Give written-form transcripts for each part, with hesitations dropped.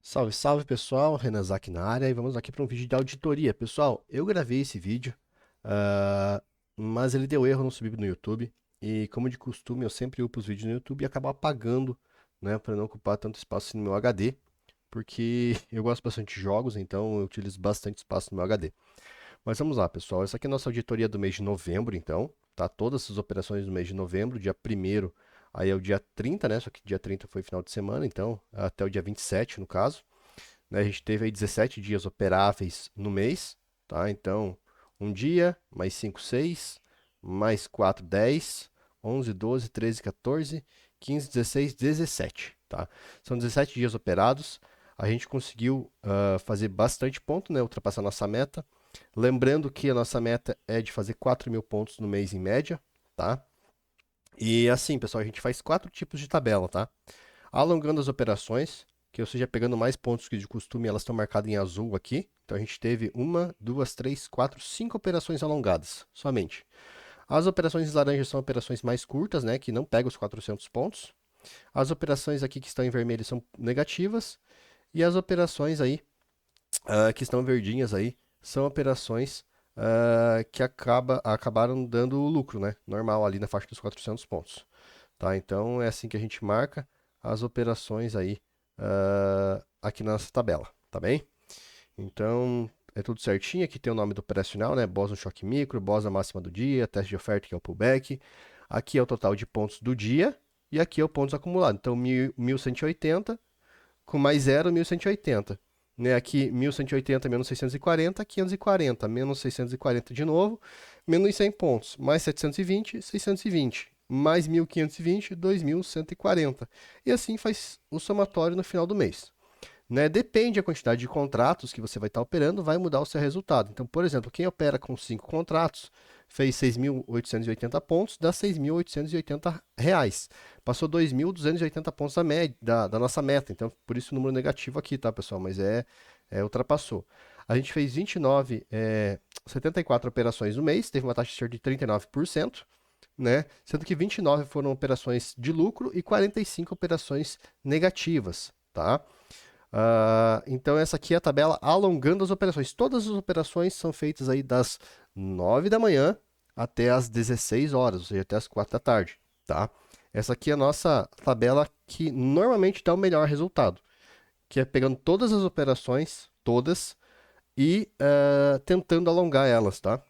Salve, salve pessoal, Renazak na área e vamos aqui para um vídeo de auditoria. Pessoal, eu gravei esse vídeo, ah, mas ele deu erro no subir no YouTube e como de costume eu sempre upo os vídeos no YouTube e acabo apagando, né, para não ocupar tanto espaço assim no meu HD, porque eu gosto bastante de jogos, então eu utilizo bastante espaço no meu HD. Mas vamos lá, pessoal, essa aqui é a nossa auditoria do mês de novembro, então, tá? Todas as operações do mês de novembro, dia primeiro, aí é o dia 30, né? Só que dia 30 foi final de semana, então até o dia 27 no caso, né? A gente teve aí 17 dias operáveis no mês, tá? Então, um dia, mais 5, 6, mais 4, 10, 11, 12, 13, 14, 15, 16, 17, tá? São 17 dias operados. A gente conseguiu fazer bastante ponto, né? Ultrapassar nossa meta. Lembrando que a nossa meta é de fazer 4.000 pontos no mês em média, tá? E assim, pessoal, a gente faz 4 tipos de tabela, tá? Alongando as operações, que ou seja, pegando mais pontos que de costume, elas estão marcadas em azul aqui. Então a gente teve uma, duas, três, quatro, 5 operações alongadas, somente. As operações em laranja são operações mais curtas, né, que não pegam os 400 pontos. As operações aqui que estão em vermelho são negativas. E as operações aí, que estão verdinhas aí, são operações que acabaram dando lucro, né, normal ali na faixa dos 400 pontos. Tá? Então é assim que a gente marca as operações aí aqui na nossa tabela, tá bem? Então é tudo certinho, aqui tem o nome do operacional, né? BOS no choque micro, BOS na máxima do dia, teste de oferta que é o pullback. Aqui é o total de pontos do dia e aqui é o pontos acumulados. Então 1.180 com mais 0, 1.180. Né? Aqui 1.180 menos 640, 540, menos 640 de novo, menos 100 pontos, mais 720, 620, mais 1.520, 2.140. E assim faz o somatório no final do mês. Né? Depende da quantidade de contratos que você vai estar operando, vai mudar o seu resultado. Então, por exemplo, quem opera com 5 contratos fez 6.880 pontos, dá 6.880 reais. Passou 2.280 pontos da nossa meta. Então, por isso o número negativo aqui, tá, pessoal? Mas ultrapassou. A gente fez 74 operações no mês, teve uma taxa de acerto de 39%, né? Sendo que 29 foram operações de lucro e 45 operações negativas, tá? Então essa aqui é a tabela alongando as operações. Todas as operações são feitas aí das 9 da manhã até as 16 horas, ou seja, até as 4 da tarde, tá? Essa aqui é a nossa tabela que normalmente dá o melhor resultado, que é pegando todas as operações, todas, e tentando alongar elas, tá?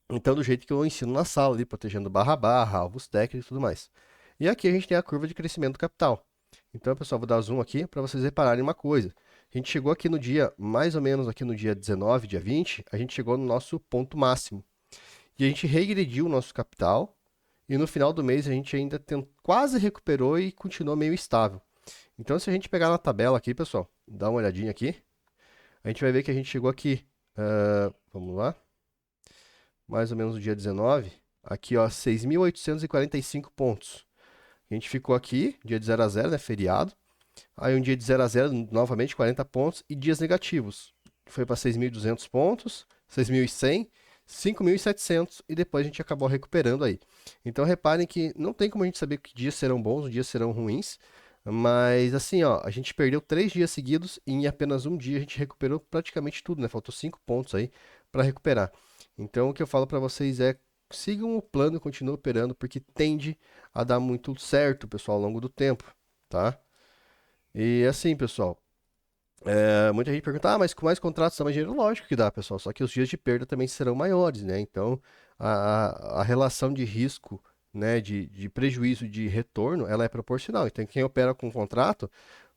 Então, do jeito que eu ensino na sala, ali, protegendo barra a barra, alvos técnicos e tudo mais. E aqui a gente tem a curva de crescimento do capital. Então, pessoal, vou dar zoom aqui para vocês repararem uma coisa. A gente chegou aqui no dia, mais ou menos aqui no dia 19, dia 20, a gente chegou no nosso ponto máximo. E a gente regrediu o nosso capital. E no final do mês a gente ainda quase recuperou e continuou meio estável. Então, se a gente pegar na tabela aqui, pessoal, dá uma olhadinha aqui, a gente vai ver que a gente chegou aqui. Vamos lá, mais ou menos no dia 19, aqui ó, 6.845 pontos. A gente ficou aqui, dia de 0 a 0, né, feriado. Aí um dia de 0 a 0, novamente 40 pontos e dias negativos. Foi para 6.200 pontos, 6.100, 5.700 e depois a gente acabou recuperando aí. Então reparem que não tem como a gente saber que dias serão bons, dias serão ruins, mas assim, ó, a gente perdeu 3 dias seguidos e em apenas um dia a gente recuperou praticamente tudo, né? Faltou 5 pontos aí para recuperar. Então o que eu falo para vocês é sigam o plano e continuem operando porque tende a dar muito certo, pessoal, ao longo do tempo, tá? E assim, pessoal, muita gente pergunta, mas com mais contratos dá mais dinheiro? Lógico que dá, pessoal, só que os dias de perda também serão maiores, né? Então, a relação de risco, né, de prejuízo e de retorno, ela é proporcional. Então, quem opera com um contrato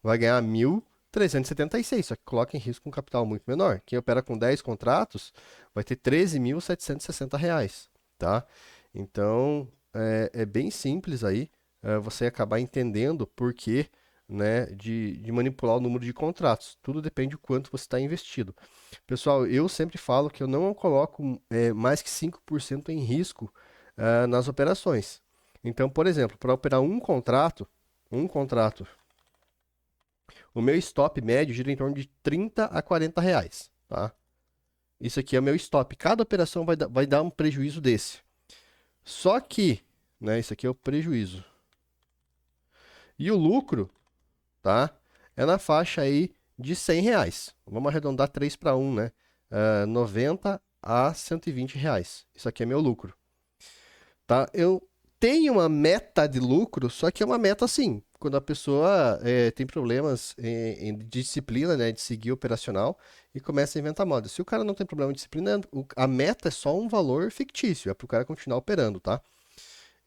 vai ganhar 1.376, só que coloca em risco um capital muito menor. Quem opera com 10 contratos vai ter 13.760 reais, tá? Então, é bem simples aí, você acabar entendendo por que, né, de manipular o número de contratos. Tudo depende do quanto você está investido. Pessoal, eu sempre falo que eu não coloco mais que 5% em risco nas operações. Então, por exemplo, para operar um contrato, o meu stop médio gira em torno de 30 a 40 reais, tá? Isso aqui é o meu stop. Cada operação vai dar um prejuízo desse. Só que, né, isso aqui é o prejuízo. E o lucro, tá? É na faixa aí de R$ 100. Vamos arredondar 3 para 1, né? 90 a R$ 120. Isso aqui é meu lucro. Tá? Eu tenho uma meta de lucro, só que é uma meta assim, quando a pessoa tem problemas em disciplina, né, de seguir operacional e começa a inventar moda. Se o cara não tem problema de disciplina, a meta é só um valor fictício, é para o cara continuar operando, tá?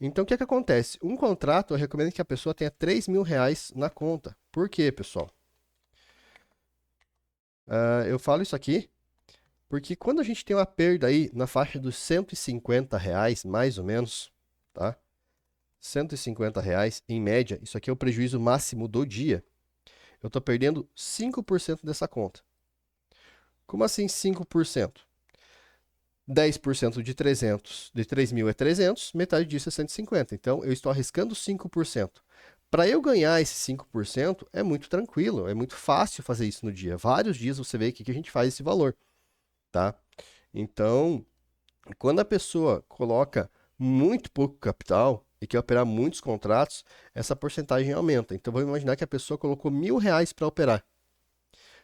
Então, o que é que acontece? Um contrato, eu recomendo que a pessoa tenha R$ 3.000 na conta. Por quê, pessoal? Eu falo isso aqui porque quando a gente tem uma perda aí na faixa dos R$ 150, mais ou menos, tá? R$ 150 em média, isso aqui é o prejuízo máximo do dia. Eu estou perdendo 5% dessa conta. Como assim 5%? 10% de 300, de 3.000 é 300, metade disso é 150. Então, eu estou arriscando 5%. Para eu ganhar esse 5%, é muito tranquilo, é muito fácil fazer isso no dia. Vários dias você vê aqui que a gente faz esse valor, tá? Então, quando a pessoa coloca muito pouco capital e quer operar muitos contratos, essa porcentagem aumenta. Então, vamos imaginar que a pessoa colocou R$ 1.000 para operar.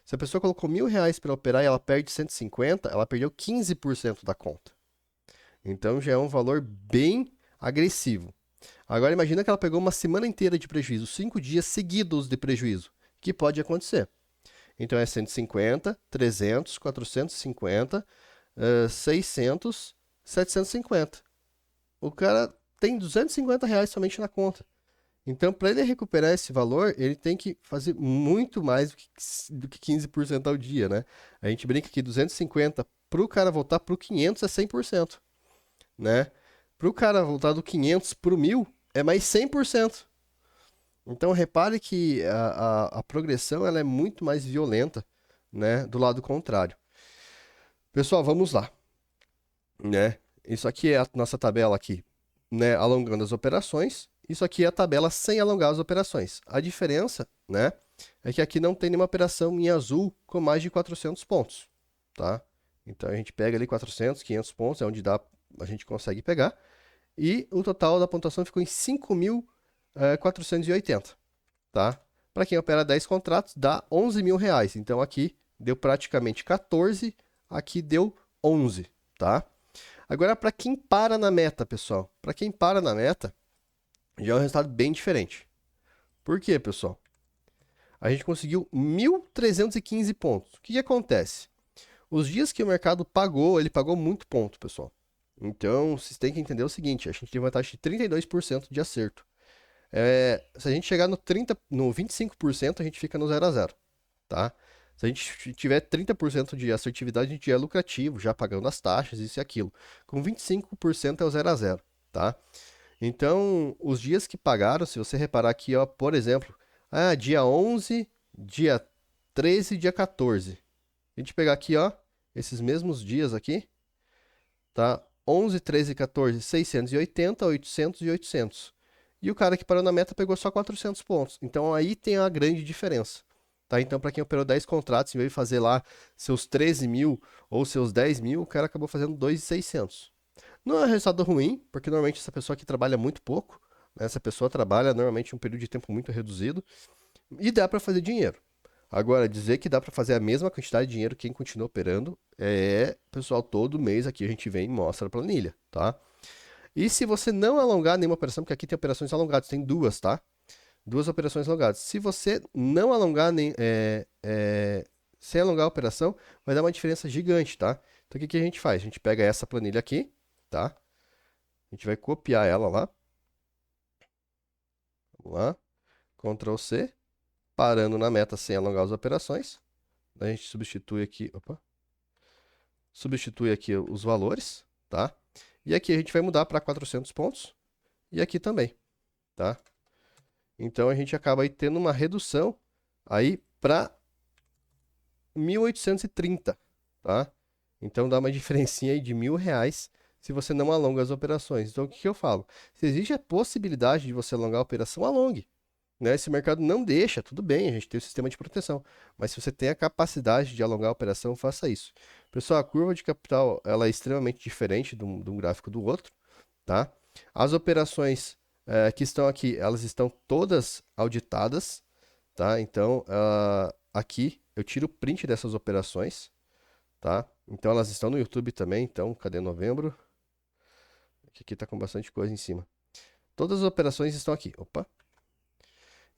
Se a pessoa colocou R$ 1.000 para operar e ela perde 150, ela perdeu 15% da conta. Então, já é um valor bem agressivo. Agora, imagina que ela pegou uma semana inteira de prejuízo, 5 dias seguidos de prejuízo. O que pode acontecer? Então, é 150, 300, 450, 600, 750. O cara tem R$ 250 somente na conta. Então, para ele recuperar esse valor, ele tem que fazer muito mais do que 15% ao dia, né? A gente brinca que 250 para o cara voltar para o 500 é 100%, né? Para o cara voltar do 500 para o 1.000 é mais 100%. Então, repare que a progressão ela é muito mais violenta, né? Do lado contrário. Pessoal, vamos lá, né? Isso aqui é a nossa tabela aqui, né? Alongando as operações. Isso aqui é a tabela sem alongar as operações. A diferença, né, é que aqui não tem nenhuma operação em azul com mais de 400 pontos, tá? Então a gente pega ali 400, 500 pontos, é onde dá, a gente consegue pegar. E o total da pontuação ficou em 5.480, tá? Para quem opera 10 contratos, dá R$ 11.000. Então aqui deu praticamente 14, aqui deu 11, tá? Agora, para quem para na meta, pessoal, para quem para na meta, já é um resultado bem diferente. Por quê, pessoal? A gente conseguiu 1.315 pontos. O que acontece? Os dias que o mercado pagou, ele pagou muito ponto, pessoal. Então, vocês têm que entender o seguinte, a gente teve uma taxa de 32% de acerto. Se a gente chegar no 25%, a gente fica no 0 a 0, tá? Se a gente tiver 30% de assertividade, a gente já é lucrativo, já pagando as taxas, isso e aquilo. Com 25% é o 0 a 0, tá? Então, os dias que pagaram, se você reparar aqui, ó, por exemplo, dia 11, dia 13, dia 14. A gente pegar aqui, ó, esses mesmos dias aqui, tá? 11, 13, 14, 680, 800 e 800. E o cara que parou na meta pegou só 400 pontos. Então, aí tem a grande diferença. Tá? Então, para quem operou 10 contratos, em vez de fazer lá seus 13.000 ou seus 10.000, o cara acabou fazendo 2.600. Não é um resultado ruim, porque normalmente essa pessoa aqui trabalha muito pouco, né? Essa pessoa trabalha normalmente um período de tempo muito reduzido e dá para fazer dinheiro. Agora, dizer que dá para fazer a mesma quantidade de dinheiro quem continua operando pessoal, todo mês aqui a gente vem e mostra a planilha, tá? E se você não alongar nenhuma operação, porque aqui tem operações alongadas, tem duas, tá? Duas operações alongadas. Se você não alongar sem alongar a operação, vai dar uma diferença gigante, tá? Então o que a gente faz? A gente pega essa planilha aqui, tá? A gente vai copiar ela lá. Vamos lá. Ctrl C. Parando na meta sem alongar as operações. A gente substitui aqui. Opa. Substitui aqui os valores, tá? E aqui a gente vai mudar para 400 pontos. E aqui também, tá? Então a gente acaba aí tendo uma redução aí para 1.830, tá? Então dá uma diferencinha aí de R$ 1.000 se você não alonga as operações. Então o que eu falo? Se existe a possibilidade de você alongar a operação, alongue. Né? Se o mercado não deixa, tudo bem, a gente tem o sistema de proteção. Mas se você tem a capacidade de alongar a operação, faça isso. Pessoal, a curva de capital ela é extremamente diferente de um gráfico do outro, tá? As operações que estão aqui, elas estão todas auditadas, tá? Então, aqui, eu tiro o print dessas operações, tá? Então elas estão no YouTube também, então, cadê novembro? Aqui tá com bastante coisa em cima. Todas as operações estão aqui, opa.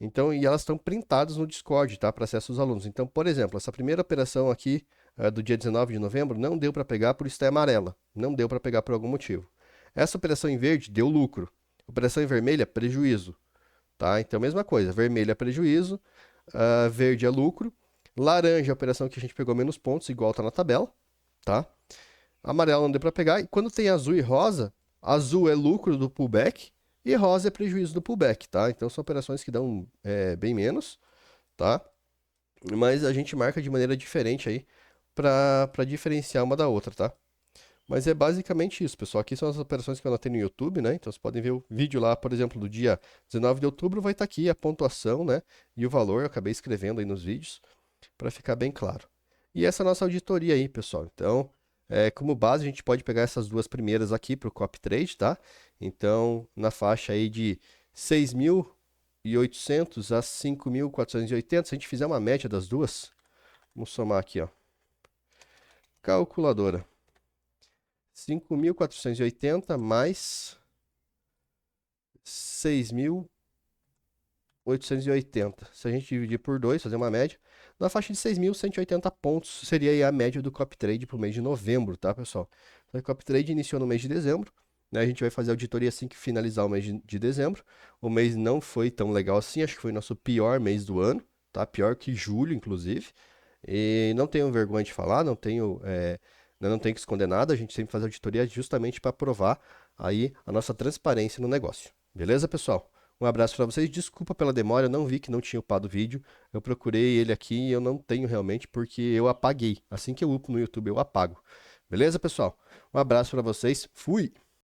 Então, e elas estão printadas no Discord, tá? Para acesso aos alunos. Então, por exemplo, essa primeira operação aqui, do dia 19 de novembro, não deu para pegar por estar amarela. Não deu para pegar por algum motivo. Essa operação em verde deu lucro. Operação em vermelha, prejuízo. Tá? Então, mesma coisa. Vermelho é prejuízo, verde é lucro. Laranja é a operação que a gente pegou menos pontos, igual tá na tabela. Tá? Amarelo não deu para pegar. E quando tem azul e rosa, azul é lucro do pullback e rosa é prejuízo do pullback, tá? Então são operações que dão bem menos, tá? Mas a gente marca de maneira diferente aí para diferenciar uma da outra, tá? Mas é basicamente isso, pessoal. Aqui são as operações que eu anotei no YouTube, né? Então vocês podem ver o vídeo lá, por exemplo, do dia 19 de outubro, vai estar aqui a pontuação, né? E o valor, eu acabei escrevendo aí nos vídeos, para ficar bem claro. E essa é a nossa auditoria aí, pessoal. Então, como base, a gente pode pegar essas duas primeiras aqui para o copy trade, tá? Então, na faixa aí de 6.800 a 5.480, se a gente fizer uma média das duas, vamos somar aqui, ó. Calculadora. 5.480 mais 6.880. Se a gente dividir por 2, fazer uma média, na faixa de 6.180 pontos seria aí a média do copy trade para o mês de novembro, tá, pessoal? Então, o copy trade iniciou no mês de dezembro, né? A gente vai fazer a auditoria assim que finalizar o mês de dezembro. O mês não foi tão legal assim, acho que foi nosso pior mês do ano, tá? Pior que julho, inclusive. E não tenho vergonha de falar, não tenho que esconder nada, a gente sempre faz auditoria justamente para provar aí a nossa transparência no negócio. Beleza, pessoal? Um abraço para vocês. Desculpa pela demora, eu não vi que não tinha upado o vídeo. Eu procurei ele aqui e eu não tenho realmente porque eu apaguei. Assim que eu upo no YouTube, eu apago. Beleza, pessoal? Um abraço para vocês. Fui!